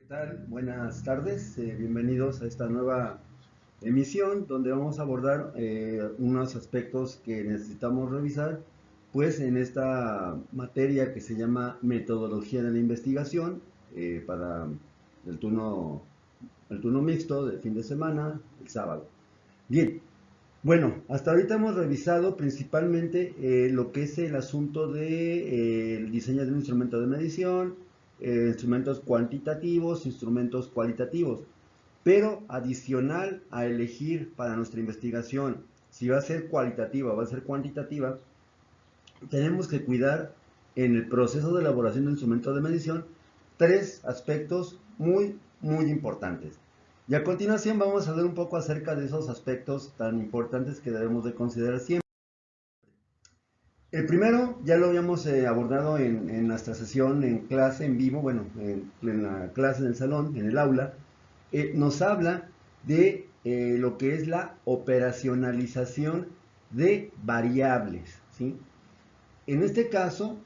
tal? Buenas tardes, bienvenidos a esta nueva emisión donde vamos a abordar unos aspectos que necesitamos revisar pues en esta materia que se llama metodología de la investigación para el turno, el turno mixto de fin de semana, el sábado. Bien, bueno, hasta ahorita hemos revisado principalmente lo que es el asunto de, el diseño de un instrumento de medición, instrumentos cuantitativos, instrumentos cualitativos. Pero adicional a elegir para nuestra investigación si va a ser cualitativa o va a ser cuantitativa, tenemos que cuidar en el proceso de elaboración de instrumentos de medición tres aspectos muy importantes. Y a continuación vamos a hablar un poco acerca de esos aspectos tan importantes que debemos de considerar siempre. El primero ya lo habíamos abordado en nuestra sesión en clase en vivo, bueno, en la clase en el salón, en el aula. Nos habla de lo que es la operacionalización de variables, ¿sí? En este caso,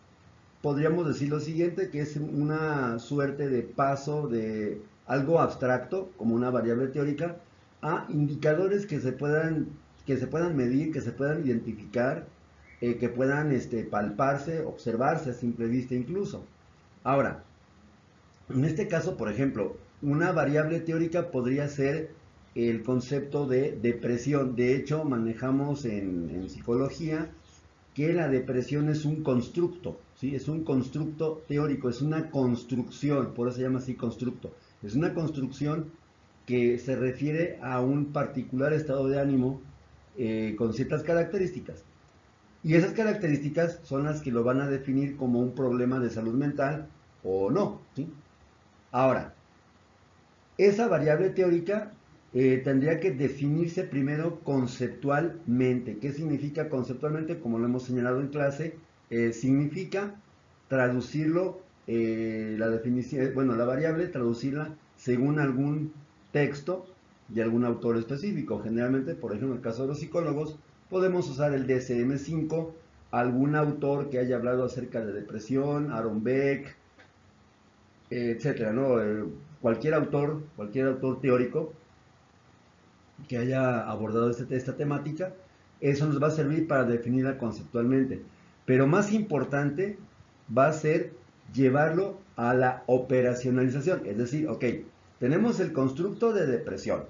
podríamos decir lo siguiente, que es una suerte de paso de algo abstracto, como una variable teórica, a indicadores que se puedan medir, que se puedan identificar, que puedan palparse, observarse a simple vista incluso. Ahora, en este caso, por ejemplo, una variable teórica podría ser el concepto de depresión. De hecho, manejamos en psicología que la depresión es un constructo, ¿sí? Es un constructo teórico, es una construcción, por eso se llama así constructo. Es una construcción que se refiere a un particular estado de ánimo con ciertas características. Y esas características son las que lo van a definir como un problema de salud mental o no, ¿sí? Ahora, esa variable teórica tendría que definirse primero conceptualmente. ¿Qué significa conceptualmente? Como lo hemos señalado en clase, significa traducirlo, la definición, bueno, la variable, traducirla según algún texto de algún autor específico. Generalmente, por ejemplo, en el caso de los psicólogos, podemos usar el DSM-5, algún autor que haya hablado acerca de depresión, Aaron Beck, etcétera, ¿no? Cualquier autor teórico que haya abordado esta temática, eso nos va a servir para definirla conceptualmente. Pero más importante va a ser llevarlo a la operacionalización, es decir, ok, tenemos el constructo de depresión,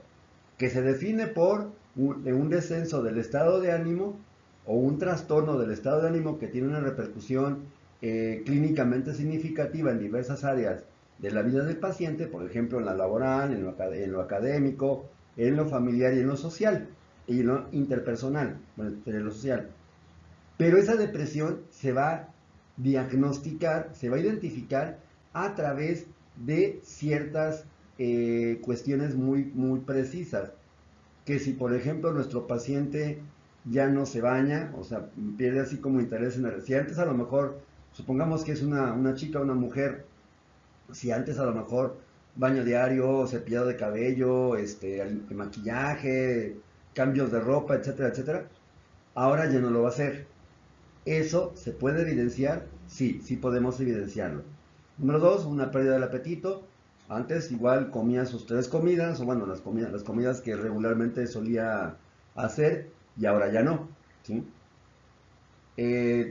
que se define por un descenso del estado de ánimo o un trastorno del estado de ánimo que tiene una repercusión clínicamente significativa en diversas áreas de la vida del paciente, por ejemplo en la laboral, en lo académico, en lo familiar y en lo social, y en lo interpersonal, bueno, en lo social. Pero esa depresión se va a diagnosticar, se va a identificar a través de ciertas cuestiones muy precisas. Que si, por ejemplo, nuestro paciente ya no se baña, o sea, pierde así como interés en el... Si antes a lo mejor, supongamos que es una chica o una mujer, si antes a lo mejor baño diario, cepillado de cabello, maquillaje, cambios de ropa, etcétera, etcétera, ahora ya no lo va a hacer. ¿Eso se puede evidenciar? Sí, sí podemos evidenciarlo. Número dos, una pérdida del apetito. Antes igual comía sus tres comidas, o bueno, las comidas que regularmente solía hacer, y ahora ya no, ¿sí?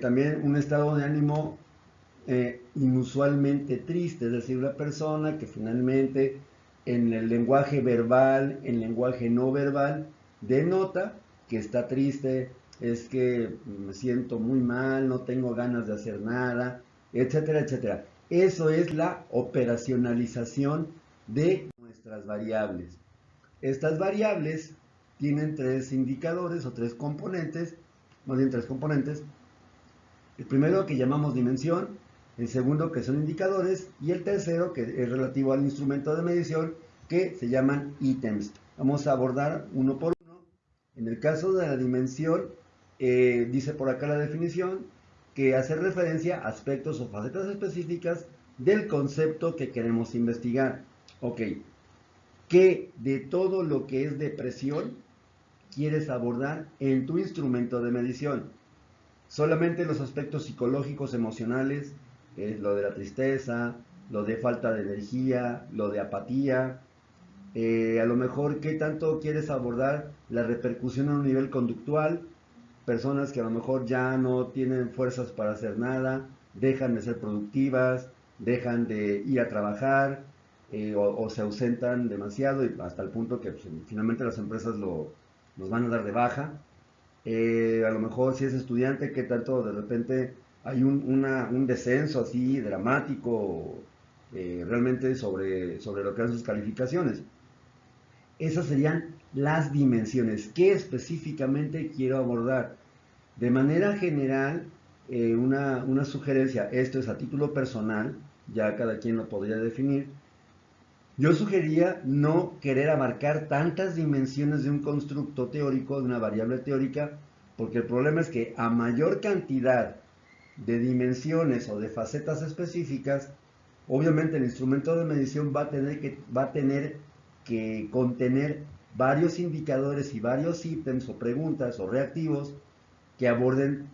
También un estado de ánimo inusualmente triste, es decir, una persona que finalmente en el lenguaje verbal, en lenguaje no verbal, denota que está triste, es que me siento muy mal, no tengo ganas de hacer nada, etcétera, etcétera. Eso es la operacionalización de nuestras variables. Estas variables tienen tres indicadores o tres componentes, más bien tres componentes. El primero que llamamos dimensión, el segundo que son indicadores y el tercero que es relativo al instrumento de medición que se llaman ítems. Vamos a abordar uno por uno. En el caso de la dimensión, dice por acá la definición que hace referencia a aspectos o facetas específicas del concepto que queremos investigar. Ok, ¿qué de todo lo que es depresión quieres abordar en tu instrumento de medición? Solamente los aspectos psicológicos, emocionales, lo de la tristeza, lo de falta de energía, lo de apatía, a lo mejor qué tanto quieres abordar la repercusión a un nivel conductual, personas que a lo mejor ya no tienen fuerzas para hacer nada, dejan de ser productivas, dejan de ir a trabajar, o se ausentan demasiado y hasta el punto que pues, finalmente las empresas los van a dar de baja. A lo mejor si es estudiante, que tanto de repente hay un descenso así dramático realmente sobre lo que son sus calificaciones. Esas serían las dimensiones. ¿Qué específicamente quiero abordar? De manera general, una sugerencia, esto es a título personal, ya cada quien lo podría definir. Yo sugeriría no querer abarcar tantas dimensiones de un constructo teórico, de una variable teórica, porque el problema es que a mayor cantidad de dimensiones o de facetas específicas, obviamente el instrumento de medición va a tener que contener varios indicadores y varios ítems o preguntas o reactivos que aborden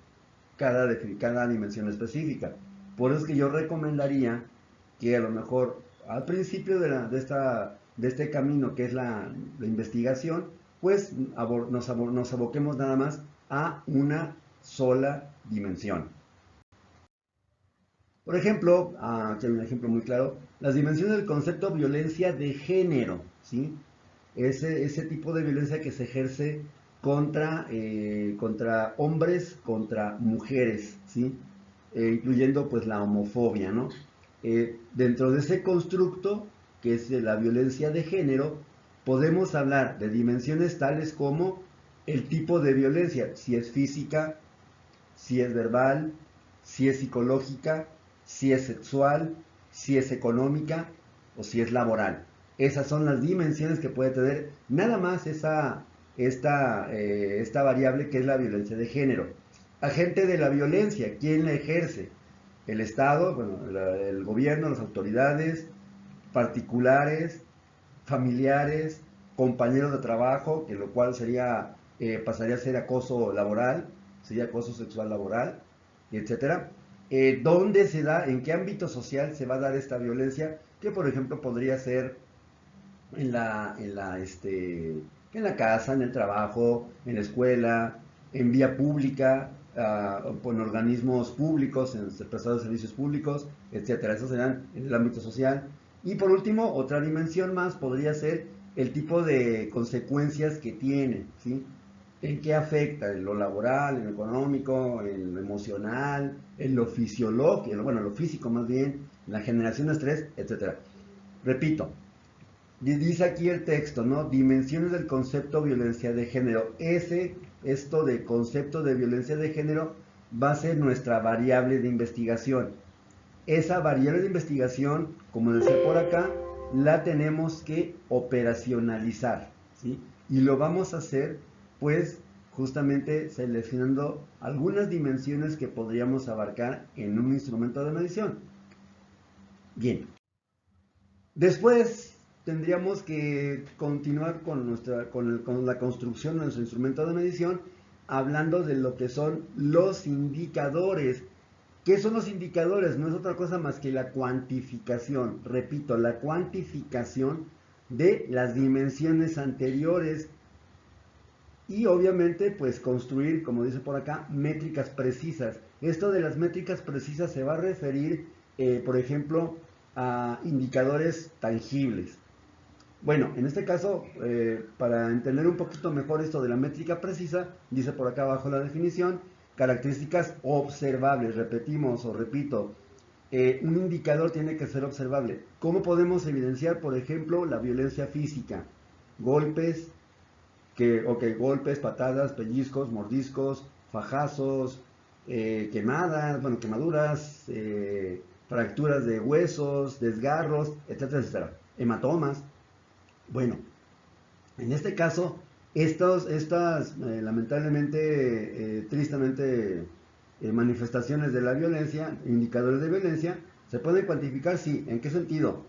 cada dimensión específica. Por eso es que yo recomendaría que a lo mejor al principio de este camino que es la investigación, pues nos aboquemos nada más a una sola dimensión. Por ejemplo, aquí hay un ejemplo muy claro, las dimensiones del concepto violencia de género, ¿sí? Ese tipo de violencia que se ejerce contra hombres, contra mujeres, ¿sí? Incluyendo pues la homofobia, ¿no? Dentro de ese constructo, que es de la violencia de género, podemos hablar de dimensiones tales como el tipo de violencia, si es física, si es verbal, si es psicológica, si es sexual, si es económica o si es laboral. Esas son las dimensiones que puede tener nada más esta variable que es la violencia de género. Agente de la violencia, ¿quién la ejerce? El Estado, bueno, el gobierno, las autoridades, particulares, familiares, compañeros de trabajo, que lo cual pasaría a ser acoso laboral, sería acoso sexual laboral, etcétera. ¿Dónde se da, en qué ámbito social se va a dar esta violencia? Que por ejemplo podría ser en la casa, en el trabajo, en la escuela, en vía pública, en organismos públicos, en prestadores de servicios públicos, etcétera. Eso serán en el ámbito social. Y por último, otra dimensión más podría ser el tipo de consecuencias que tiene, ¿sí? ¿En qué afecta? En lo laboral, en lo económico, en lo emocional, en lo fisiológico, bueno, en lo físico más bien, en la generación de estrés, etcétera. Repito, dice aquí el texto, ¿no? Dimensiones del concepto violencia de género. Esto de concepto de violencia de género va a ser nuestra variable de investigación. Esa variable de investigación, como decía por acá, la tenemos que operacionalizar, ¿sí? Y lo vamos a hacer, pues, justamente seleccionando algunas dimensiones que podríamos abarcar en un instrumento de medición. Bien, después tendríamos que continuar con la construcción de nuestro instrumento de medición, hablando de lo que son los indicadores. ¿Qué son los indicadores? No es otra cosa más que la cuantificación, repito, la cuantificación de las dimensiones anteriores y obviamente pues construir, como dice por acá, métricas precisas. Esto de las métricas precisas se va a referir, por ejemplo, a indicadores tangibles. Bueno, en este caso, para entender un poquito mejor esto de la métrica precisa, dice por acá abajo la definición, características observables, repetimos o repito, un indicador tiene que ser observable. ¿Cómo podemos evidenciar, por ejemplo, la violencia física? Golpes, golpes, patadas, pellizcos, mordiscos, fajazos, quemadas, bueno, quemaduras, fracturas de huesos, desgarros, etcétera, etcétera, hematomas. Bueno, en este caso, estas lamentablemente, tristemente, manifestaciones de la violencia, indicadores de violencia, se pueden cuantificar, sí. ¿En qué sentido?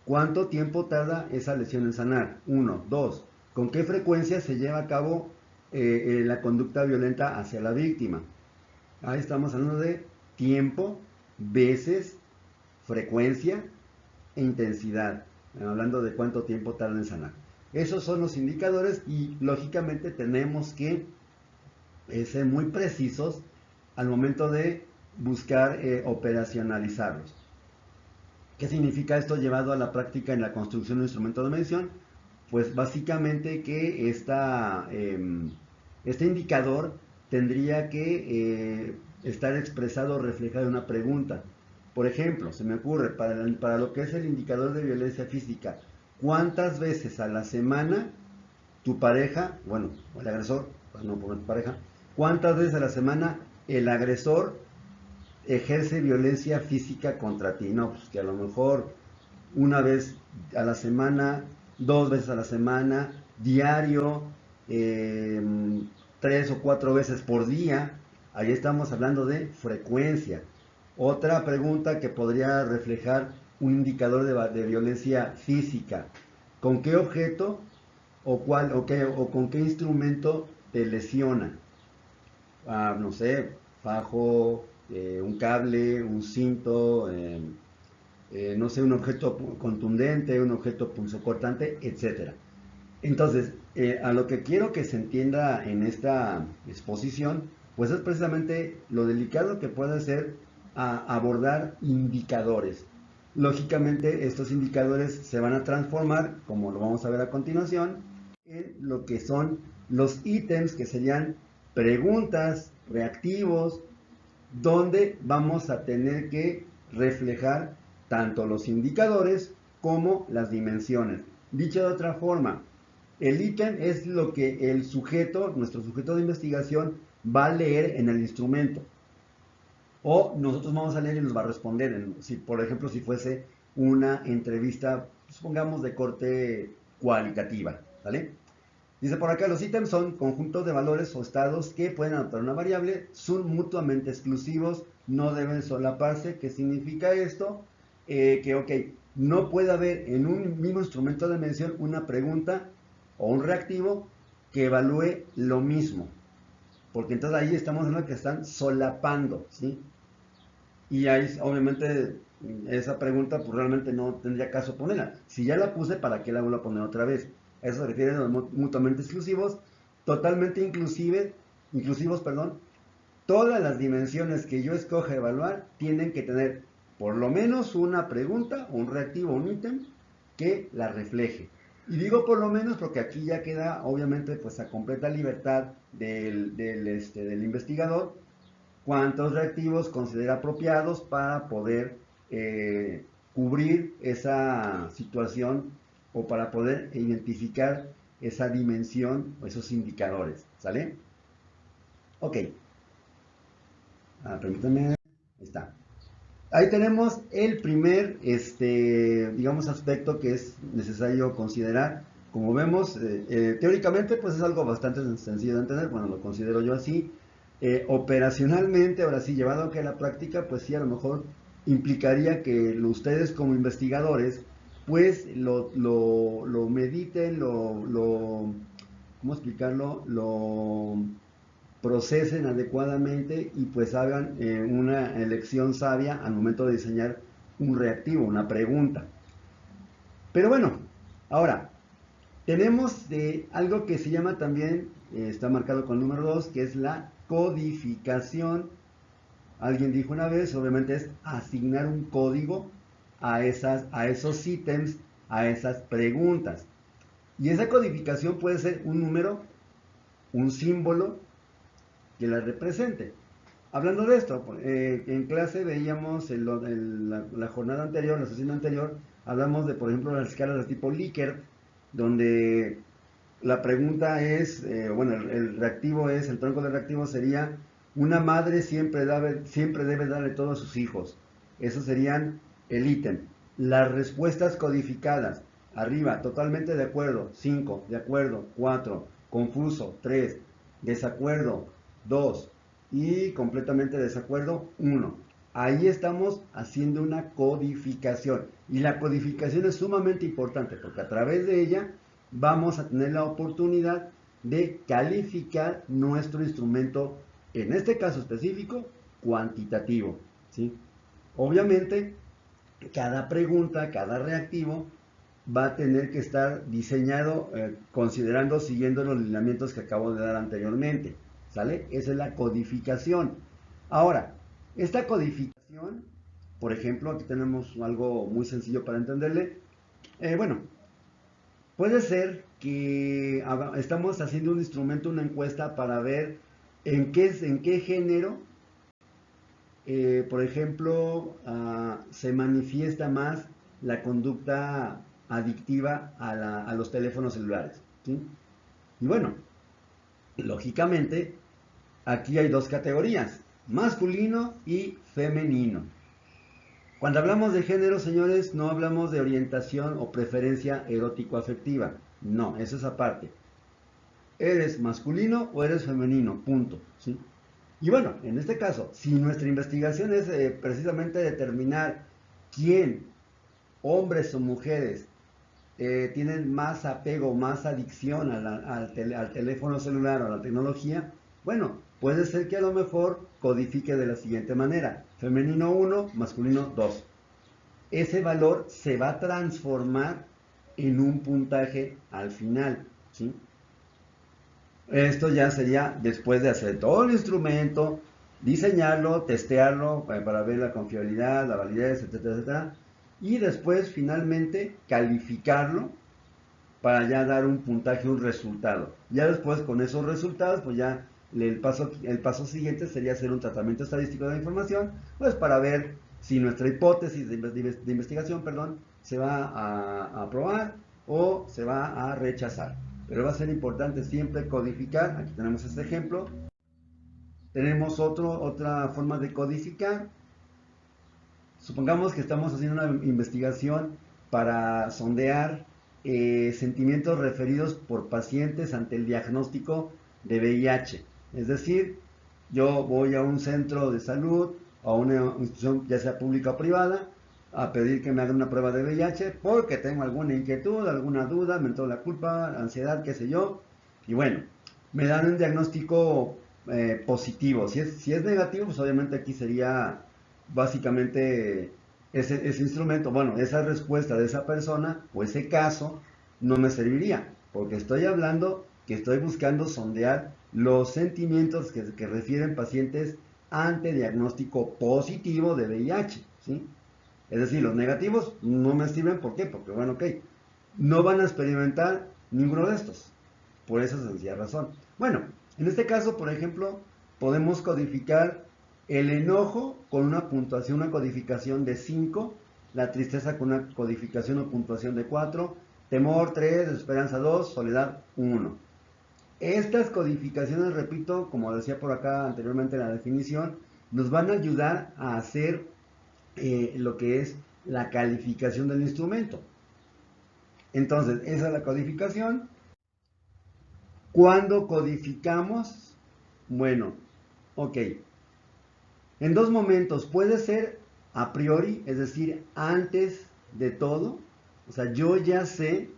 ¿Cuánto tiempo tarda esa lesión en sanar? Uno. Dos. ¿Con qué frecuencia se lleva a cabo la conducta violenta hacia la víctima? Ahí estamos hablando de tiempo, veces, frecuencia e intensidad, hablando de cuánto tiempo tarda en sanar. Esos son los indicadores y lógicamente tenemos que ser muy precisos al momento de buscar operacionalizarlos. ¿Qué significa esto llevado a la práctica en la construcción de un instrumento de medición? Pues básicamente que este indicador tendría que estar expresado o reflejado en una pregunta. Por ejemplo, se me ocurre, para lo que es el indicador de violencia física, ¿cuántas veces a la semana tu pareja, bueno, o el agresor, no por tu pareja, cuántas veces a la semana el agresor ejerce violencia física contra ti? No, pues que a lo mejor una vez a la semana, 2 veces a la semana, diario, 3 o 4 veces por día. Ahí estamos hablando de frecuencia. Otra pregunta que podría reflejar un indicador de violencia física: ¿con qué objeto o con qué instrumento te lesiona? No sé, fajo, un cable, un cinto, no sé, un objeto contundente, un objeto punzocortante, etcétera. Entonces, a lo que quiero que se entienda en esta exposición, pues es precisamente lo delicado que puede ser abordar indicadores. Lógicamente, estos indicadores se van a transformar, como lo vamos a ver a continuación, en lo que son los ítems, que serían preguntas, reactivos, donde vamos a tener que reflejar tanto los indicadores como las dimensiones. Dicho de otra forma, el ítem es lo que el sujeto, nuestro sujeto de investigación, va a leer en el instrumento. O nosotros vamos a leer y nos va a responder. Si, por ejemplo, si fuese una entrevista, supongamos, de corte cualitativa, ¿vale? Dice por acá, los ítems son conjuntos de valores o estados que pueden adoptar una variable, son mutuamente exclusivos, no deben solaparse. ¿Qué significa esto? Ok, no puede haber en un mismo instrumento de medición una pregunta o un reactivo que evalúe lo mismo, porque entonces ahí estamos hablando que están solapando, ¿sí? Y ahí obviamente esa pregunta pues realmente no tendría caso ponerla. Si ya la puse, ¿para qué la vuelvo a poner otra vez? Eso se refiere a los mutuamente exclusivos, totalmente inclusivos, perdón. Todas las dimensiones que yo escoja evaluar tienen que tener por lo menos una pregunta, un reactivo, un ítem que la refleje. Y digo por lo menos porque aquí ya queda obviamente pues a completa libertad del investigador cuántos reactivos considera apropiados para poder cubrir esa situación o para poder identificar esa dimensión o esos indicadores. ¿Sale? Ok. Permítanme. Ahí está. Ahí tenemos el primer, digamos, aspecto que es necesario considerar. Como vemos, teóricamente, pues es algo bastante sencillo de entender. Bueno, lo considero yo así. Operacionalmente, ahora sí, llevado a la práctica, pues sí, a lo mejor implicaría que ustedes como investigadores, pues lo mediten, ¿cómo explicarlo? Lo procesen adecuadamente y pues hagan una elección sabia al momento de diseñar un reactivo, una pregunta. Pero bueno, ahora, tenemos algo que se llama también, está marcado con el número 2, que es la codificación. Alguien dijo una vez, obviamente es asignar un código a esos ítems, a esas preguntas. Y esa codificación puede ser un número, un símbolo que la represente. Hablando de esto, en clase veíamos la jornada anterior, la sesión anterior, hablamos de, por ejemplo, las escalas de tipo Likert, donde la pregunta es, bueno, el reactivo es, el tronco del reactivo sería: una madre siempre debe darle todo a sus hijos. Esos serían el ítem. Las respuestas codificadas: arriba, totalmente de acuerdo, 5, de acuerdo, 4, confuso, 3, desacuerdo, 2 y completamente desacuerdo, 1. Ahí estamos haciendo una codificación. Y la codificación es sumamente importante porque a través de ella vamos a tener la oportunidad de calificar nuestro instrumento, en este caso específico, cuantitativo, ¿sí? Obviamente, cada pregunta, cada reactivo va a tener que estar diseñado considerando, siguiendo los lineamientos que acabo de dar anteriormente. ¿Sale? Esa es la codificación. Ahora, esta codificación, por ejemplo, aquí tenemos algo muy sencillo para entenderle. Bueno, puede ser que estamos haciendo un instrumento, una encuesta para ver en qué género, por ejemplo, se manifiesta más la conducta adictiva a los teléfonos celulares. ¿Sí? Y bueno, lógicamente, aquí hay dos categorías, masculino y femenino. Cuando hablamos de género, señores, no hablamos de orientación o preferencia erótico-afectiva. No, eso es aparte. ¿Eres masculino o eres femenino? Punto. ¿Sí? Y bueno, en este caso, si nuestra investigación es precisamente determinar quién, hombres o mujeres, tienen más apego, más adicción al teléfono celular o a la tecnología, bueno, puede ser que a lo mejor codifique de la siguiente manera: femenino 1, masculino 2. Ese valor se va a transformar en un puntaje al final, ¿sí? Esto ya sería después de hacer todo el instrumento, diseñarlo, testearlo para ver la confiabilidad, la validez, etcétera, etcétera. Y después finalmente calificarlo para ya dar un puntaje, un resultado. Ya después con esos resultados, pues ya el paso siguiente sería hacer un tratamiento estadístico de la información, pues para ver si nuestra hipótesis de investigación, perdón, se va a aprobar o se va a rechazar. Pero va a ser importante siempre codificar. Aquí tenemos este ejemplo. Tenemos otra forma de codificar. Supongamos que estamos haciendo una investigación para sondear sentimientos referidos por pacientes ante el diagnóstico de VIH. Es decir, yo voy a un centro de salud o a una institución, ya sea pública o privada, a pedir que me hagan una prueba de VIH porque tengo alguna inquietud, alguna duda, me entró la culpa, ansiedad, qué sé yo. Y bueno, me dan un diagnóstico positivo. Si es negativo, pues obviamente aquí sería básicamente ese instrumento, bueno, esa respuesta de esa persona o ese caso no me serviría, porque estoy hablando que estoy buscando sondear los sentimientos que refieren pacientes ante diagnóstico positivo de VIH, ¿sí? Es decir, los negativos no me sirven, ¿por qué? Porque, bueno, ok, no van a experimentar ninguno de estos, por esa sencilla razón. Bueno, en este caso, por ejemplo, podemos codificar el enojo con una puntuación, una codificación de 5, la tristeza con una codificación o puntuación de 4, temor 3, desesperanza 2, soledad 1. Estas codificaciones, repito, como decía por acá anteriormente en la definición, nos van a ayudar a hacer lo que es la calificación del instrumento. Entonces, esa es la codificación. Cuando codificamos, bueno, ok, en dos momentos. Puede ser a priori, es decir, antes de todo. O sea, yo ya sé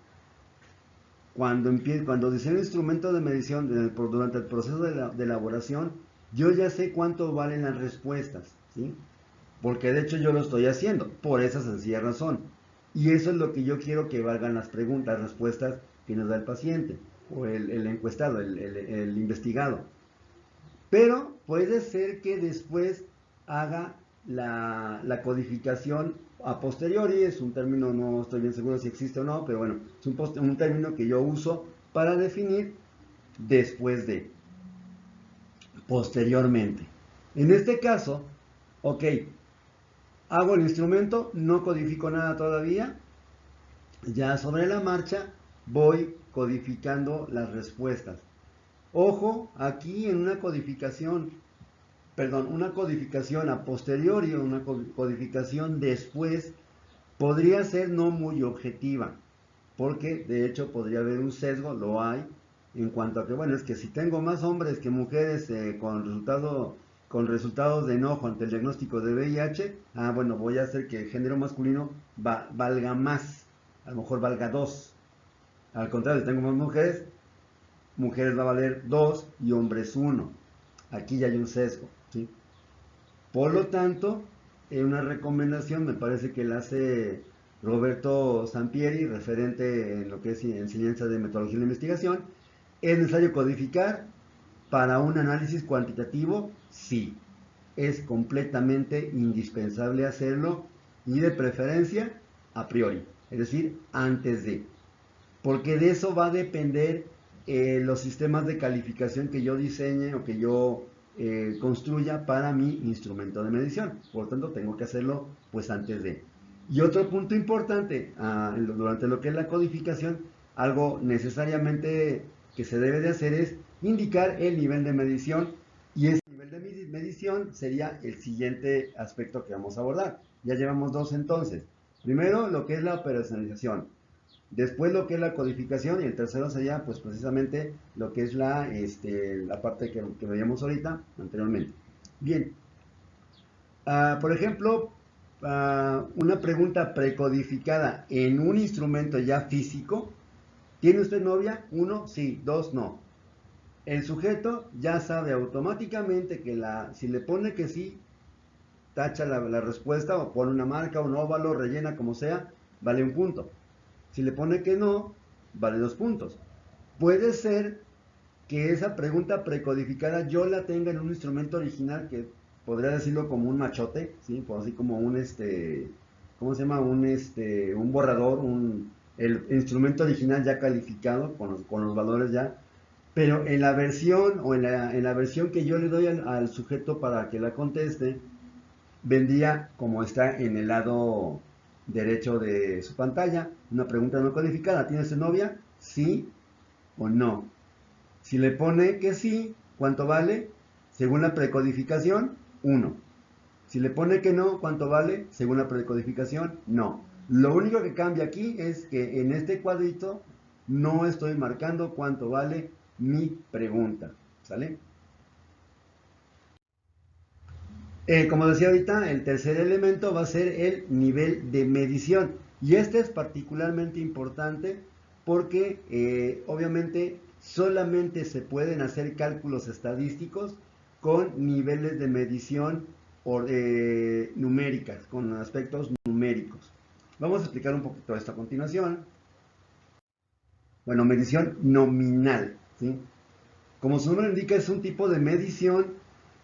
cuando diseño un instrumento de medición durante el proceso de elaboración, yo ya sé cuánto valen las respuestas, ¿sí? Porque de hecho yo lo estoy haciendo, por esa sencilla razón. Y eso es lo que yo quiero que valgan las preguntas, respuestas que nos da el paciente, o el encuestado, el investigado. Pero puede ser que después haga la codificación a posteriori. Es un término, no estoy bien seguro si existe o no, pero bueno, es un término que yo uso para definir después de, posteriormente. En este caso, ok, hago el instrumento, no codifico nada todavía, ya sobre la marcha voy codificando las respuestas. Ojo, aquí en una codificación, perdón, una codificación a posteriori o una codificación después podría ser no muy objetiva, porque de hecho podría haber un sesgo, lo hay, en cuanto a que, bueno, es que si tengo más hombres que mujeres con resultados de enojo ante el diagnóstico de VIH, bueno, voy a hacer que el género masculino valga más, a lo mejor valga 2. Al contrario, si tengo más mujeres va a valer 2 y hombres 1. Aquí ya hay un sesgo, ¿sí? Por lo tanto, una recomendación, me parece que la hace Roberto Sampieri, referente en lo que es enseñanza de metodología de investigación. ¿Es necesario codificar para un análisis cuantitativo? Sí, es completamente indispensable hacerlo, y de preferencia a priori, es decir, antes de, porque de eso va a depender los sistemas de calificación que yo diseñe o que yo construya para mi instrumento de medición. Por tanto, tengo que hacerlo pues antes de. Y otro punto importante, durante lo que es la codificación, algo necesariamente que se debe de hacer es indicar el nivel de medición, y ese nivel de medición sería el siguiente aspecto que vamos a abordar. Ya llevamos dos entonces. Primero, lo que es la operacionalización. Después lo que es la codificación, y el tercero sería pues precisamente lo que es la parte que veíamos ahorita anteriormente. Bien, por ejemplo, una pregunta precodificada en un instrumento ya físico. ¿Tiene usted novia? 1, sí. 2, no. El sujeto ya sabe automáticamente que si le pone que sí, tacha la respuesta o pone una marca, un óvalo, rellena como sea, vale un punto. Si le pone que no, vale 2 puntos. Puede ser que esa pregunta precodificada yo la tenga en un instrumento original, que podría decirlo como un machote, ¿sí? Por así como ¿cómo se llama? Un borrador, el instrumento original ya calificado con los valores ya. Pero en la versión en la versión que yo le doy al sujeto para que la conteste, vendría como está en el lado derecho de su pantalla, una pregunta no codificada. ¿Tiene usted novia? ¿Sí o no? Si le pone que sí, ¿cuánto vale? Según la precodificación, 1. Si le pone que no, ¿cuánto vale? Según la precodificación, no. Lo único que cambia aquí es que en este cuadrito no estoy marcando cuánto vale mi pregunta. ¿Sale? Como decía ahorita, el tercer elemento va a ser el nivel de medición. Y este es particularmente importante porque obviamente solamente se pueden hacer cálculos estadísticos con niveles de medición numéricas, con aspectos numéricos. Vamos a explicar un poquito esto a continuación. Bueno, medición nominal, ¿sí? Como su nombre indica, es un tipo de medición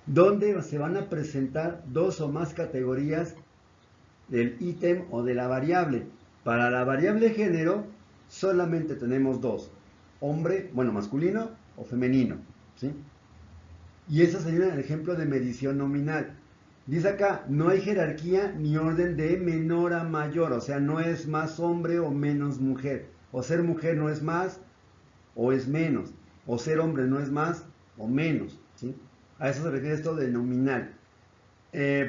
donde se van a presentar dos o más categorías del ítem o de la variable. Para la variable género solamente tenemos dos: hombre, bueno, masculino o femenino, ¿sí? Y ese sería el ejemplo de medición nominal. Dice acá, no hay jerarquía ni orden de menor a mayor, o sea, no es más hombre o menos mujer, o ser mujer no es más o es menos, o ser hombre no es más o menos, ¿sí? A eso se refiere esto de nominal.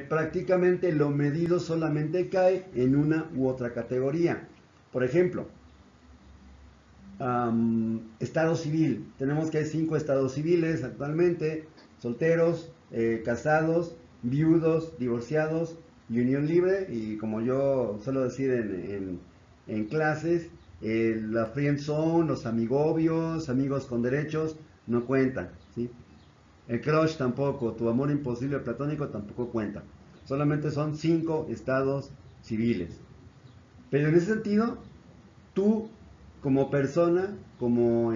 Prácticamente lo medido solamente cae en una u otra categoría. Por ejemplo, estado civil. Tenemos que hay 5 estados civiles actualmente: solteros, casados, viudos, divorciados y unión libre. Y como yo suelo decir en clases, la friend zone, los amigobios, amigos con derechos, no cuentan, ¿sí? El crush tampoco, tu amor imposible platónico tampoco cuenta. Solamente son 5 estados civiles. Pero en ese sentido, tú como persona, como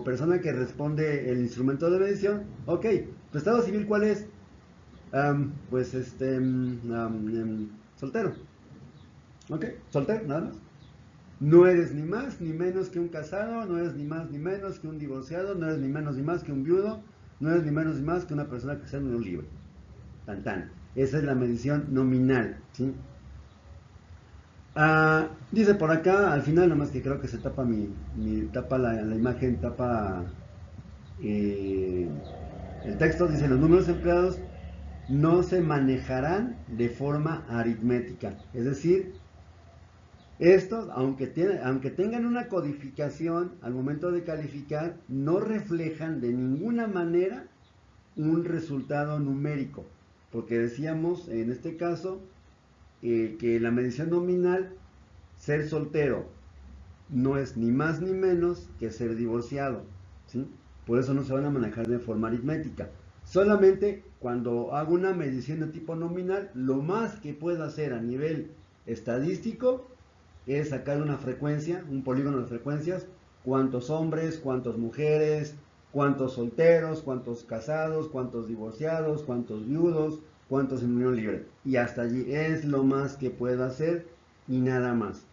persona que responde el instrumento de medición, ok, ¿tu estado civil cuál es? Pues soltero. Ok, soltero, nada más. No eres ni más ni menos que un casado, no eres ni más ni menos que un divorciado, no eres ni menos ni más que un viudo, no eres ni menos ni más que una persona que sea en un libro. Tan tan. Esa es la medición nominal, ¿sí? Dice por acá, al final, nomás que creo que se tapa tapa la imagen, tapa eh, el texto. Dice: los números empleados no se manejarán de forma aritmética. Es decir, estos, aunque tengan una codificación al momento de calificar, no reflejan de ninguna manera un resultado numérico. Porque decíamos en este caso que la medición nominal, ser soltero no es ni más ni menos que ser divorciado, ¿sí? Por eso no se van a manejar de forma aritmética. Solamente cuando hago una medición de tipo nominal, lo más que puedo hacer a nivel estadístico es sacar una frecuencia, un polígono de frecuencias, cuántos hombres, cuántas mujeres, cuántos solteros, cuántos casados, cuántos divorciados, cuántos viudos, cuántos en unión libre. Y hasta allí es lo más que puedo hacer y nada más.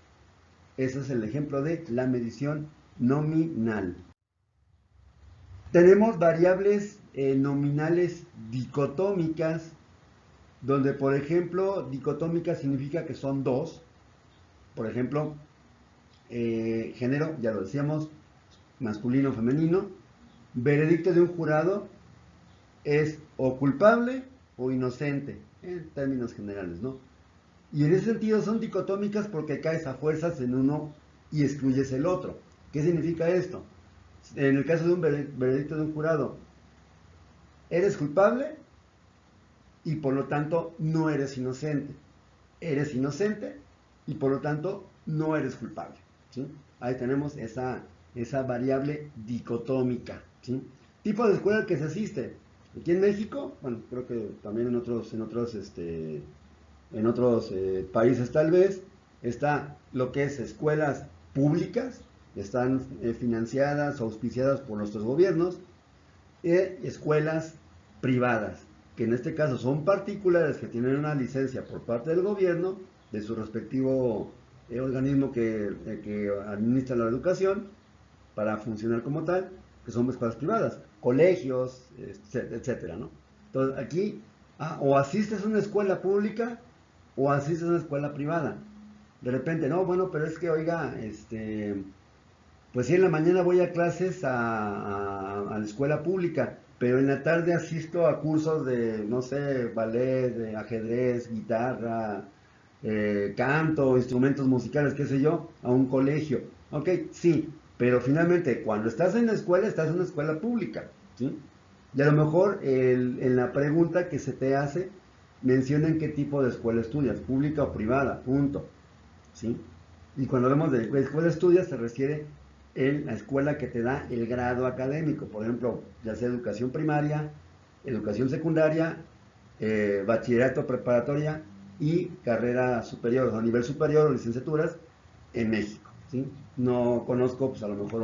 Ese es el ejemplo de la medición nominal. Tenemos variables nominales dicotómicas, donde por ejemplo, dicotómica significa que son dos. Por ejemplo, género, ya lo decíamos, masculino o femenino. Veredicto de un jurado es o culpable o inocente, en términos generales, ¿no? Y en ese sentido son dicotómicas porque caes a fuerzas en uno y excluyes el otro. ¿Qué significa esto? En el caso de un veredicto de un jurado, eres culpable y por lo tanto no eres inocente. Eres inocente y por lo tanto no eres culpable. ¿Sí? Ahí tenemos esa variable dicotómica. ¿Sí? Tipo de escuela al que se asiste. Aquí en México, bueno, creo que también en otros países tal vez, está lo que es escuelas públicas, están financiadas o auspiciadas por nuestros gobiernos, y escuelas privadas, que en este caso son particulares que tienen una licencia por parte del gobierno, de su respectivo organismo que administra la educación, para funcionar como tal, que son escuelas privadas, colegios, etcétera, ¿no? Entonces aquí, o asistes a una escuela pública o asistes a una escuela privada. De repente, no, bueno, pero es que, oiga, pues sí, en la mañana voy a clases a la escuela pública, pero en la tarde asisto a cursos de, no sé, ballet, de ajedrez, guitarra, canto, instrumentos musicales, qué sé yo, a un colegio. Ok, sí, pero finalmente cuando estás en una escuela pública, ¿sí? Y a lo mejor en la pregunta que se te hace, mencionen qué tipo de escuela estudias, pública o privada, punto. ¿Sí? Y cuando hablamos de escuela estudias se refiere en la escuela que te da el grado académico, por ejemplo, ya sea educación primaria, educación secundaria, bachillerato preparatoria y carrera superior, o nivel superior o licenciaturas en México. ¿Sí? No conozco, pues a lo mejor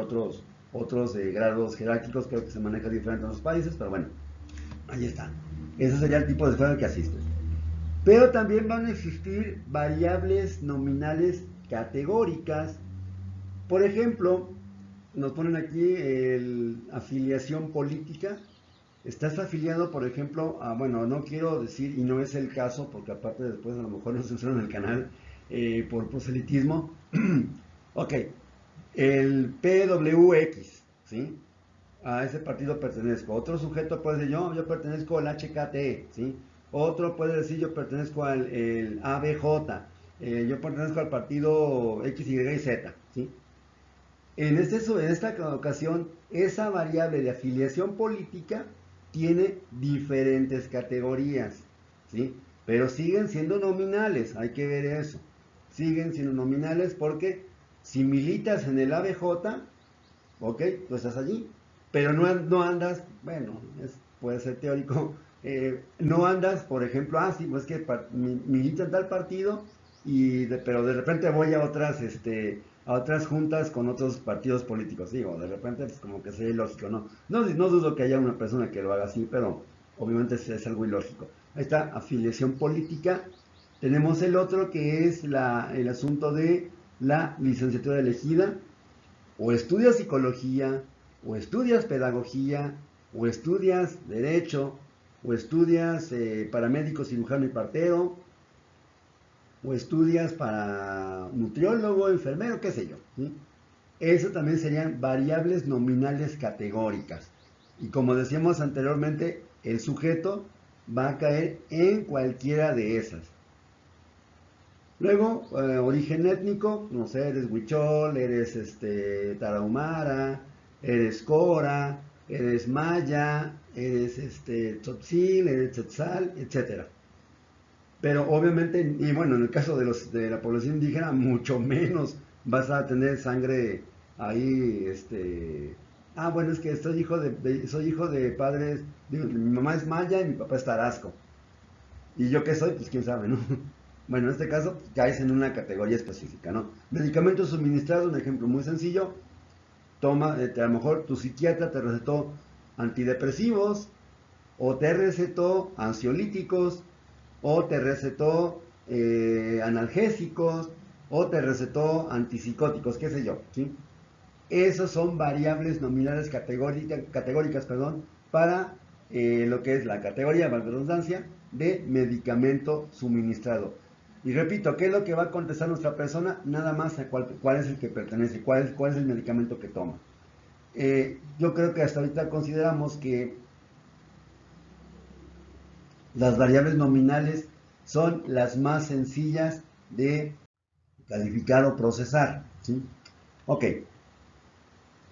otros grados jerárquicos, creo que se maneja diferente en los países, pero bueno, ahí está. Ese sería el tipo de escuela al que asistes. Pero también van a existir variables nominales categóricas. Por ejemplo, nos ponen aquí afiliación política. Estás afiliado, por ejemplo, a, bueno, no quiero decir, y no es el caso, porque aparte después a lo mejor nos censuran el canal por proselitismo. Ok, el PWX, ¿sí? A ese partido pertenezco. Otro sujeto puede decir, yo pertenezco al HKT, ¿sí? Otro puede decir, yo pertenezco al ABJ, yo pertenezco al partido X, Y y Z, ¿sí? En esta ocasión, esa variable de afiliación política tiene diferentes categorías, ¿sí? Pero siguen siendo nominales, hay que ver eso. Siguen siendo nominales porque si militas en el ABJ, ok, tú estás allí, pero no andas, bueno, puede ser teórico, no andas, por ejemplo, sí, pues que milito en tal partido, pero de repente voy a otras juntas con otros partidos políticos, digo, de repente pues como que sería ilógico, ¿no? No dudo que haya una persona que lo haga así, pero obviamente es algo ilógico. Ahí está, afiliación política. Tenemos el otro que es el asunto de la licenciatura elegida, o estudias psicología, o estudias pedagogía, o estudias derecho, o estudias paramédico, cirujano y partero, o estudias para nutriólogo, enfermero, qué sé yo. ¿Sí? Eso también serían variables nominales categóricas. Y como decíamos anteriormente, el sujeto va a caer en cualquiera de esas. Luego, origen étnico, no sé, eres huichol, eres tarahumara, eres cora, eres maya, eres tzotzil, eres tzetzal, etcétera. Pero obviamente, y bueno, en el caso de la población indígena, mucho menos vas a tener sangre ahí, Bueno, es que soy hijo de padres, digo, mi mamá es maya y mi papá es tarasco. ¿Y yo qué soy? Pues quién sabe, ¿no? Bueno, en este caso caes en una categoría específica, ¿no? Medicamentos suministrados, un ejemplo muy sencillo. Toma, a lo mejor tu psiquiatra te recetó antidepresivos, o te recetó ansiolíticos, o te recetó analgésicos, o te recetó antipsicóticos, qué sé yo, ¿sí? Esos son variables nominales categóricas, perdón, para lo que es la categoría, valga la redundancia, de medicamento suministrado. Y repito, ¿qué es lo que va a contestar nuestra persona? Nada más a cuál es el que pertenece, cuál es el medicamento que toma. Yo creo que hasta ahorita consideramos que las variables nominales son las más sencillas de calificar o procesar, ¿sí? Ok,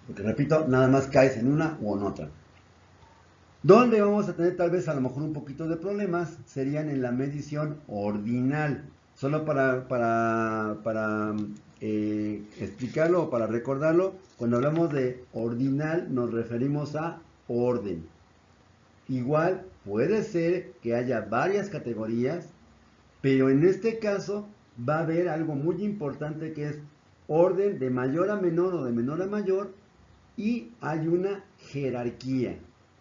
porque repito, nada más caes en una o en otra. Donde vamos a tener tal vez a lo mejor un poquito de problemas serían en la medición ordinal. Solo para explicarlo o para recordarlo, cuando hablamos de ordinal nos referimos a orden. Igual puede ser que haya varias categorías, pero en este caso va a haber algo muy importante que es orden de mayor a menor o de menor a mayor, y hay una jerarquía,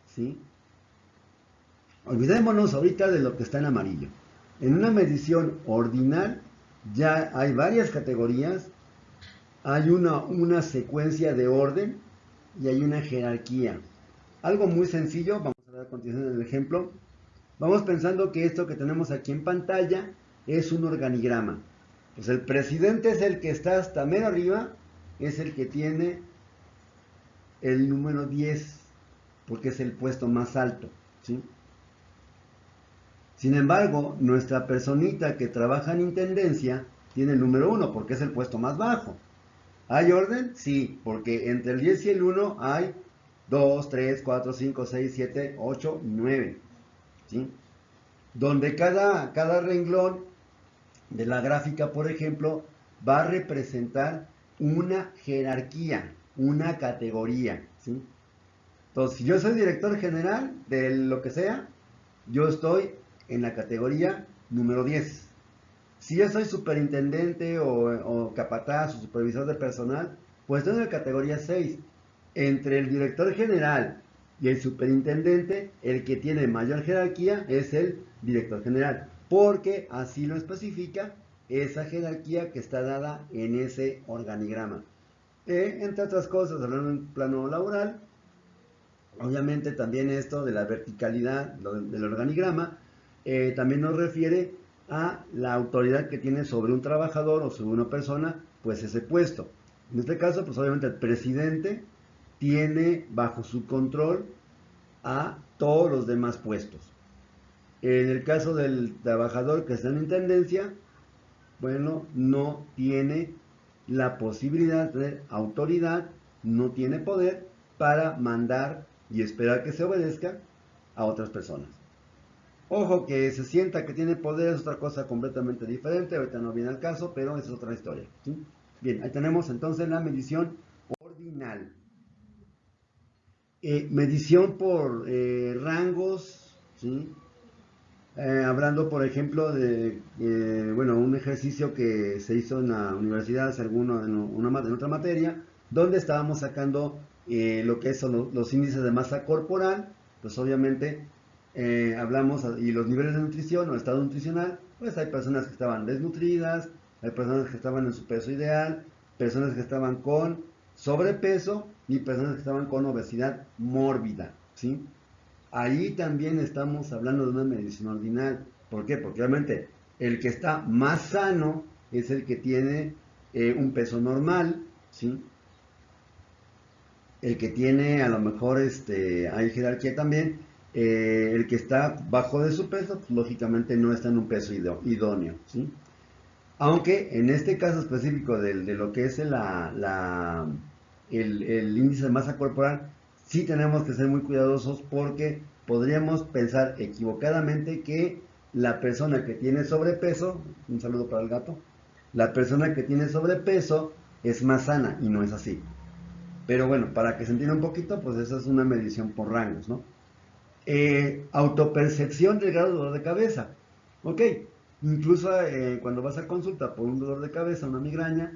¿sí? Olvidémonos ahorita de lo que está en amarillo. En una medición ordinal ya hay varias categorías, hay una secuencia de orden y hay una jerarquía. Algo muy sencillo, vamos a ver a continuación el ejemplo. Vamos pensando que esto que tenemos aquí en pantalla es un organigrama. Pues el presidente es el que está hasta mero arriba, es el que tiene el número 10, porque es el puesto más alto, ¿sí? Sin embargo, nuestra personita que trabaja en intendencia tiene el número 1 porque es el puesto más bajo. ¿Hay orden? Sí, porque entre el 10 y el 1 hay 2, 3, 4, 5, 6, 7, 8 y 9. ¿Sí? Donde cada renglón de la gráfica, por ejemplo, va a representar una jerarquía, una categoría. ¿Sí? Entonces, si yo soy director general de lo que sea, yo estoy en la categoría número 10. Si yo soy superintendente o capataz o supervisor de personal, pues estoy en la categoría 6. Entre el director general y el superintendente, el que tiene mayor jerarquía es el director general, porque así lo especifica esa jerarquía que está dada en ese organigrama. Entre otras cosas, hablando en plano laboral, obviamente también esto de la verticalidad del organigrama también nos refiere a la autoridad que tiene sobre un trabajador o sobre una persona, pues ese puesto. En este caso, pues obviamente el presidente tiene bajo su control a todos los demás puestos. En el caso del trabajador que está en intendencia, bueno, no tiene la posibilidad de tener autoridad, no tiene poder para mandar y esperar que se obedezca a otras personas. Ojo, que se sienta que tiene poder es otra cosa completamente diferente, ahorita no viene al caso, pero esa es otra historia, ¿sí? Bien, ahí tenemos entonces la medición ordinal. Medición por rangos, ¿sí? Hablando, por ejemplo, de bueno, un ejercicio que se hizo en la universidad, en otra materia, donde estábamos sacando lo que son los índices de masa corporal. Pues obviamente hablamos y los niveles de nutrición o estado nutricional. Pues hay personas que estaban desnutridas, hay personas que estaban en su peso ideal, personas que estaban con sobrepeso y personas que estaban con obesidad mórbida, ¿sí? Ahí también estamos hablando de una medicina ordinal. ¿Por qué? Porque obviamente el que está más sano es el que tiene un peso normal, ¿sí? El que tiene a lo mejor, hay jerarquía también, el que está bajo de su peso, pues, lógicamente no está en un peso idóneo, ¿sí? Aunque en este caso específico de lo que es el índice de masa corporal, sí tenemos que ser muy cuidadosos porque podríamos pensar equivocadamente que la persona que tiene sobrepeso, un saludo para el gato, la persona que tiene sobrepeso es más sana y no es así. Pero bueno, para que se entienda un poquito, pues esa es una medición por rangos, ¿no? Autopercepción del grado de dolor de cabeza. Ok, incluso cuando vas a consulta por un dolor de cabeza, una migraña,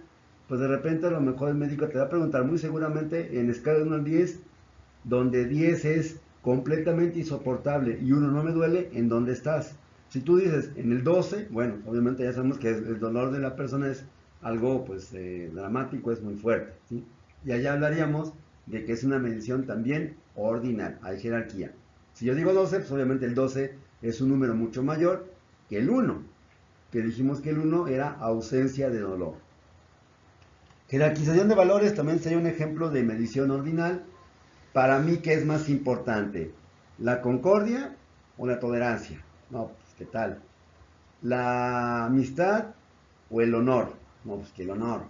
pues de repente a lo mejor el médico te va a preguntar muy seguramente en escala de 1 al 10, donde 10 es completamente insoportable y 1 no me duele, ¿en dónde estás? Si tú dices en el 12, bueno, obviamente ya sabemos que el dolor de la persona es algo pues dramático, es muy fuerte, ¿sí? Y allá hablaríamos de que es una medición también ordinal, hay jerarquía. Si yo digo 12, pues obviamente el 12 es un número mucho mayor que el 1, que dijimos que el 1 era ausencia de dolor. Jerarquización de valores también sería un ejemplo de medición ordinal. Para mí, ¿qué es más importante? ¿La concordia o la tolerancia? No, pues ¿qué tal? ¿La amistad o el honor? No, pues que el honor.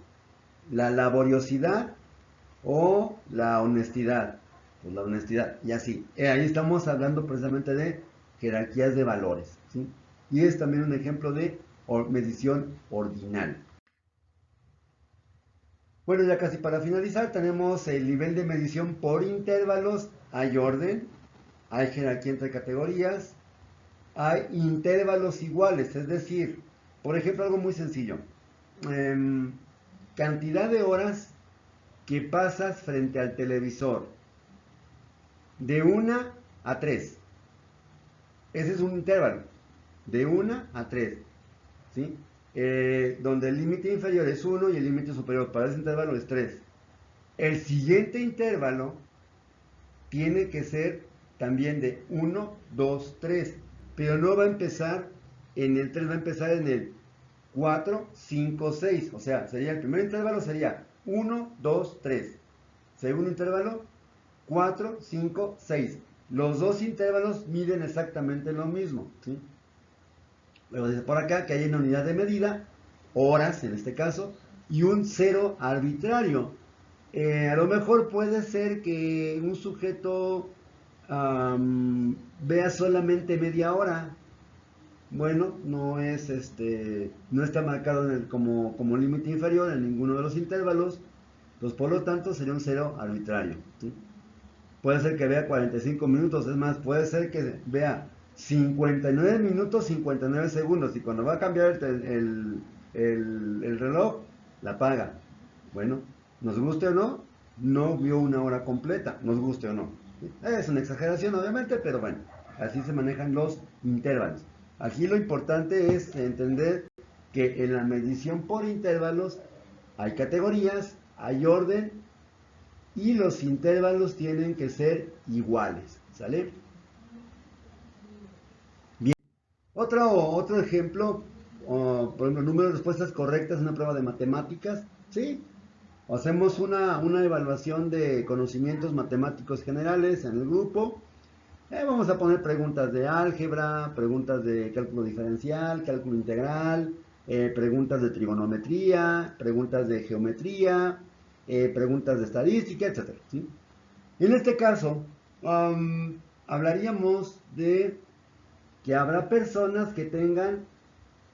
¿La laboriosidad o la honestidad? Pues la honestidad. Y así. Ahí estamos hablando precisamente de jerarquías de valores, ¿sí? Y es también un ejemplo de medición ordinal. Bueno, ya casi para finalizar, tenemos el nivel de medición por intervalos. Hay orden, hay jerarquía entre categorías, hay intervalos iguales, es decir, por ejemplo, algo muy sencillo. Cantidad de horas que pasas frente al televisor. De 1 a 3. Ese es un intervalo. De 1 a 3. ¿Sí? Donde el límite inferior es 1 y el límite superior para ese intervalo es 3. El siguiente intervalo tiene que ser también de 1, 2, 3. Pero no va a empezar en el 3, va a empezar en el 4, 5, 6. O sea, sería el primer intervalo sería 1, 2, 3. Segundo intervalo, 4, 5, 6. Los dos intervalos miden exactamente lo mismo, ¿sí? Luego dice por acá que hay una unidad de medida, horas en este caso, y un cero arbitrario. A lo mejor puede ser que un sujeto vea solamente media hora. Bueno, no está marcado como límite inferior en ninguno de los intervalos. Entonces, por lo tanto, sería un cero arbitrario, ¿sí? Puede ser que vea 45 minutos, es más, puede ser que vea 59 minutos 59 segundos y cuando va a cambiar el reloj, la apaga. Bueno, nos guste o no, no vio una hora completa, nos guste o no. Es una exageración obviamente, pero bueno, así se manejan los intervalos. Aquí lo importante es entender que en la medición por intervalos hay categorías, hay orden y los intervalos tienen que ser iguales, ¿sale? Bien. Otro ejemplo, por ejemplo, número de respuestas correctas en una prueba de matemáticas, ¿sí? Hacemos una evaluación de conocimientos matemáticos generales en el grupo. Vamos a poner preguntas de álgebra, preguntas de cálculo diferencial, cálculo integral, preguntas de trigonometría, preguntas de geometría, preguntas de estadística, etc. ¿Sí? En este caso, hablaríamos de que habrá personas que tengan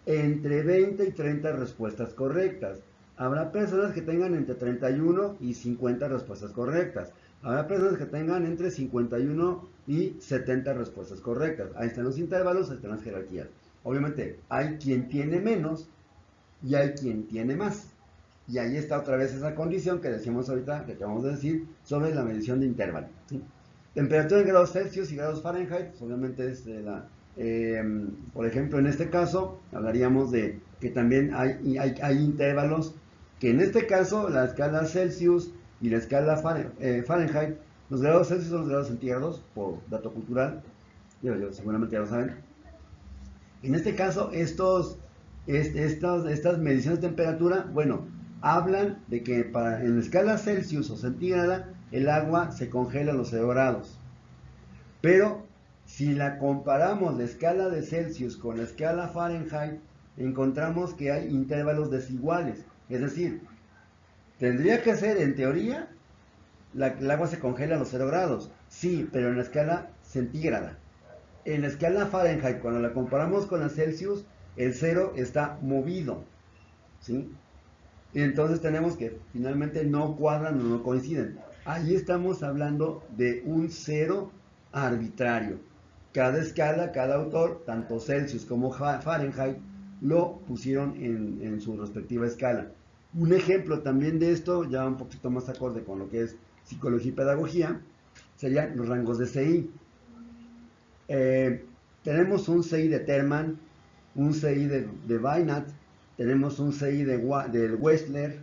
entre 20 y 30 respuestas correctas. Habrá personas que tengan entre 31 y 50 respuestas correctas. Habrá personas que tengan entre 51 y 70 respuestas correctas. Ahí están los intervalos, ahí están las jerarquías. Obviamente, hay quien tiene menos y hay quien tiene más. Y ahí está otra vez esa condición que decíamos ahorita, que acabamos de decir, sobre la medición de intervalo, ¿sí? Temperatura en grados Celsius y grados Fahrenheit, pues obviamente es por ejemplo, en este caso, hablaríamos de que también hay intervalos, que en este caso, la escala Celsius y la escala Fahrenheit, los grados Celsius son los grados centígrados, por dato cultural, seguramente ya lo saben. En este caso, estas mediciones de temperatura, bueno, hablan de que en la escala Celsius o centígrada, el agua se congela a los 0 grados. Pero si la comparamos la escala de Celsius con la escala Fahrenheit, encontramos que hay intervalos desiguales. Es decir, tendría que ser, en teoría, el agua se congela a los 0 grados. Sí, pero en la escala centígrada. En la escala Fahrenheit, cuando la comparamos con la Celsius, el 0 está movido, ¿sí? Y entonces tenemos que finalmente no cuadran o no coinciden. Ahí estamos hablando de un cero arbitrario. Cada escala, cada autor, tanto Celsius como Fahrenheit, lo pusieron en su respectiva escala. Un ejemplo también de esto, ya un poquito más acorde con lo que es psicología y pedagogía, serían los rangos de CI. Tenemos un CI de Terman, un CI de Weinert, tenemos un CI de Wechsler,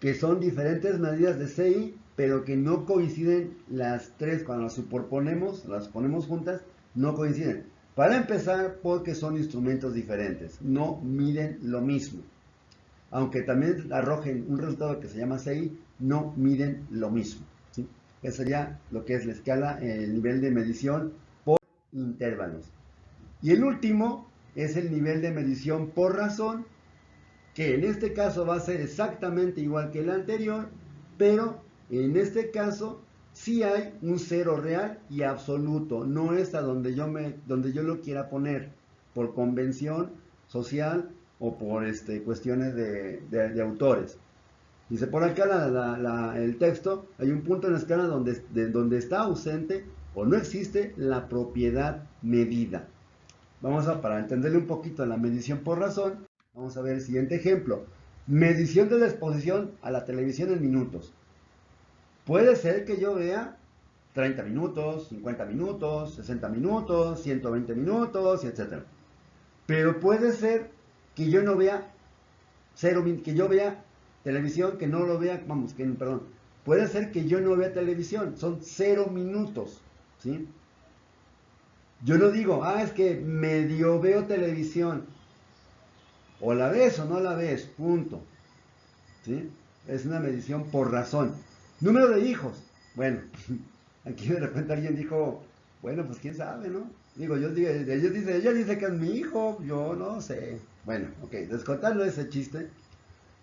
que son diferentes medidas de CI, pero que no coinciden las tres. Cuando las superponemos, las ponemos juntas, no coinciden. Para empezar, porque son instrumentos diferentes, no miden lo mismo. Aunque también arrojen un resultado que se llama CI, no miden lo mismo, ¿sí? Eso sería lo que es la escala, el nivel de medición por intervalos. Y el último es el nivel de medición por razón, que en este caso va a ser exactamente igual que el anterior, pero en este caso sí hay un cero real y absoluto, no es a donde yo lo quiera poner, por convención social o por cuestiones de autores. Dice por acá el texto, hay un punto en la escala donde está ausente o no existe la propiedad medida. Para entenderle un poquito la medición por razón, vamos a ver el siguiente ejemplo. Medición de la exposición a la televisión en minutos. Puede ser que yo vea 30 minutos, 50 minutos, 60 minutos, 120 minutos, etc. Pero puede ser que yo no vea que yo vea televisión, que no lo vea, perdón. Puede ser que yo no vea televisión, son 0 minutos, ¿sí? Yo no digo, es que medio veo televisión. O la ves o no la ves, punto. ¿Sí? Es una medición por razón. Número de hijos. Bueno, aquí de repente alguien dijo, bueno, pues quién sabe, ¿no? Digo, ella dice que es mi hijo, yo no sé. Bueno, ok, descontando ese chiste.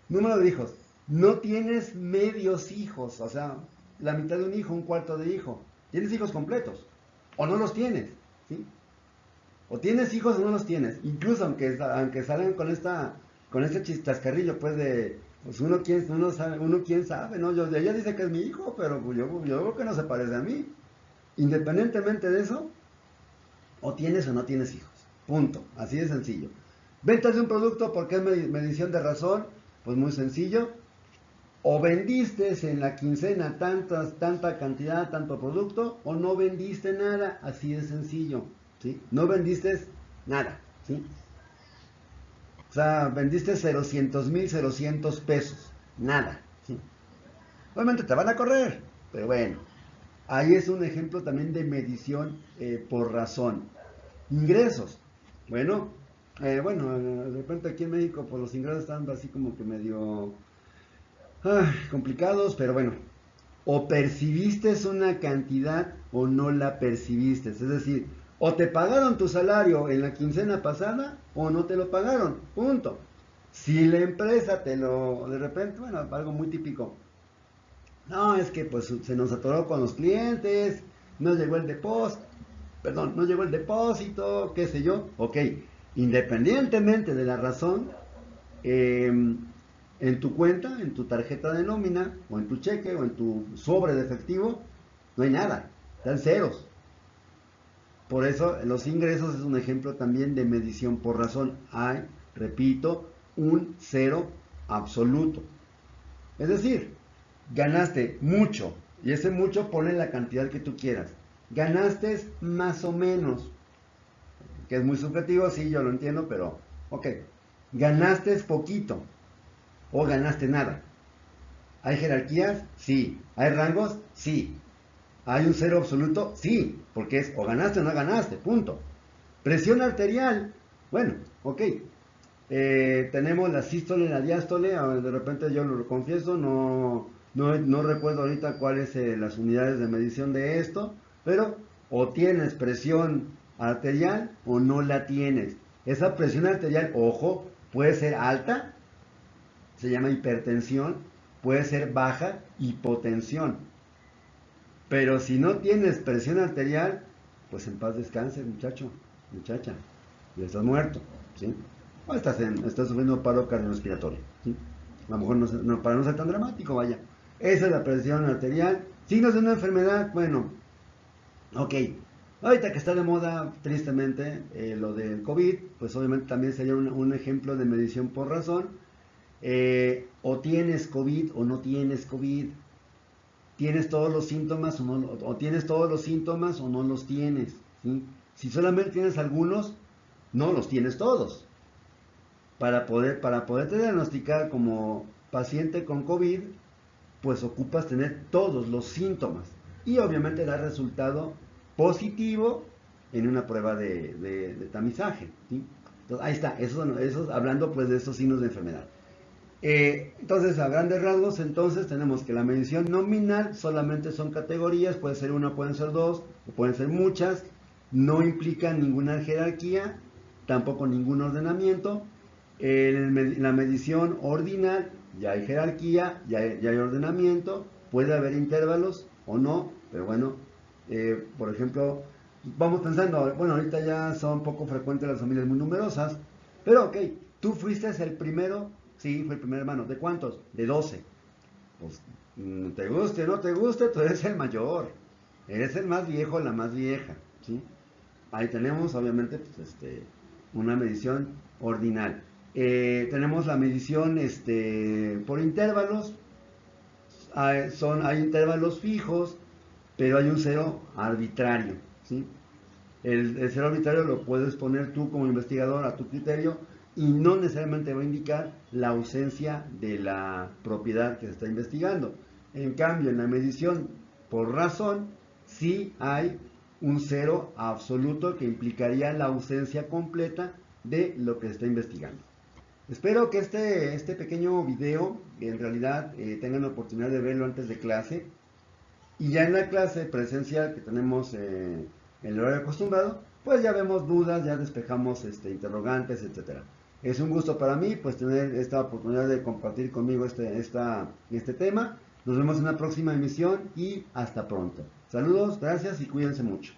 Número de hijos. No tienes medios hijos, o sea, la mitad de un hijo, un cuarto de hijo. Tienes hijos completos, o no los tienes, ¿sí? O tienes hijos o no los tienes. Incluso aunque salgan con este chistascarrillo, pues uno quién sabe, ¿no? Ella dice que es mi hijo, pero pues yo creo que no se parece a mí. Independientemente de eso, o tienes o no tienes hijos. Punto. Así de sencillo. Ventas de un producto, ¿por qué es medición de razón? Pues muy sencillo. O vendiste en la quincena tanta cantidad, tanto producto, o no vendiste nada. Así de sencillo. ¿Sí? No vendiste nada, ¿sí? O sea, vendiste 0,100,000 pesos, nada, ¿sí? Obviamente te van a correr, pero bueno, ahí es un ejemplo también de medición por razón. Ingresos, bueno, de repente aquí en México pues los ingresos están así como que medio complicados, pero bueno, o percibiste una cantidad o no la percibiste, es decir, o te pagaron tu salario en la quincena pasada o no te lo pagaron, punto. Si la empresa de repente, bueno, algo muy típico, no, es que pues se nos atoró con los clientes, no llegó el depósito, qué sé yo, ok, independientemente de la razón, en tu cuenta, en tu tarjeta de nómina, o en tu cheque, o en tu sobre de efectivo, no hay nada, están ceros. Por eso los ingresos es un ejemplo también de medición por razón. Hay, repito, un cero absoluto. Es decir, ganaste mucho, y ese mucho pone la cantidad que tú quieras. Ganaste más o menos, que es muy subjetivo, sí, yo lo entiendo, pero ok. Ganaste poquito, o ganaste nada. ¿Hay jerarquías? Sí. ¿Hay rangos? Sí. ¿Hay un cero absoluto? Sí, porque es o ganaste o no ganaste, punto. Presión arterial, bueno, ok. Tenemos la sístole y la diástole, de repente yo lo confieso, no recuerdo ahorita cuáles las unidades de medición de esto, pero o tienes presión arterial o no la tienes. Esa presión arterial, ojo, puede ser alta, se llama hipertensión, puede ser baja, hipotensión. Pero si no tienes presión arterial, pues en paz descanse, muchacha, ya estás muerto, ¿sí? O estás sufriendo paro cardiorrespiratorio, ¿sí? A lo mejor para no ser tan dramático, vaya. Esa es la presión arterial. Signos de una enfermedad, bueno, ok. Ahorita que está de moda, tristemente, lo del COVID, pues obviamente también sería un ejemplo de medición por razón. O tienes COVID o no tienes COVID. Tienes todos los síntomas o tienes todos los síntomas o no los tienes. ¿Sí? Si solamente tienes algunos, no los tienes todos. Para poderte diagnosticar como paciente con COVID, pues ocupas tener todos los síntomas y obviamente dar resultado positivo en una prueba de tamizaje. ¿Sí? Entonces, ahí está, esos hablando pues de esos signos de enfermedad. Entonces, a grandes rasgos, entonces tenemos que la medición nominal solamente son categorías, puede ser una, pueden ser dos, o pueden ser muchas, no implica ninguna jerarquía, tampoco ningún ordenamiento. En la medición ordinal ya hay jerarquía, ya hay ordenamiento, puede haber intervalos o no, pero bueno, por ejemplo, vamos pensando, bueno, ahorita ya son poco frecuentes las familias muy numerosas, pero ok, tú fuiste el primero. Sí, fue el primer hermano. ¿De cuántos? De 12. Pues, te guste o no te guste, tú eres el mayor. Eres el más viejo, la más vieja. ¿Sí? Ahí tenemos, obviamente, pues, una medición ordinal. Tenemos la medición por intervalos. Hay intervalos fijos, pero hay un cero arbitrario. ¿Sí? El cero arbitrario lo puedes poner tú como investigador a tu criterio y no necesariamente va a indicar la ausencia de la propiedad que se está investigando. En cambio, en la medición por razón, sí hay un cero absoluto que implicaría la ausencia completa de lo que se está investigando. Espero que este pequeño video en realidad tengan la oportunidad de verlo antes de clase. Y ya en la clase presencial que tenemos en el horario acostumbrado, pues ya vemos dudas, ya despejamos interrogantes, etcétera. Es un gusto para mí pues tener esta oportunidad de compartir conmigo este tema. Nos vemos en la próxima emisión y hasta pronto. Saludos, gracias y cuídense mucho.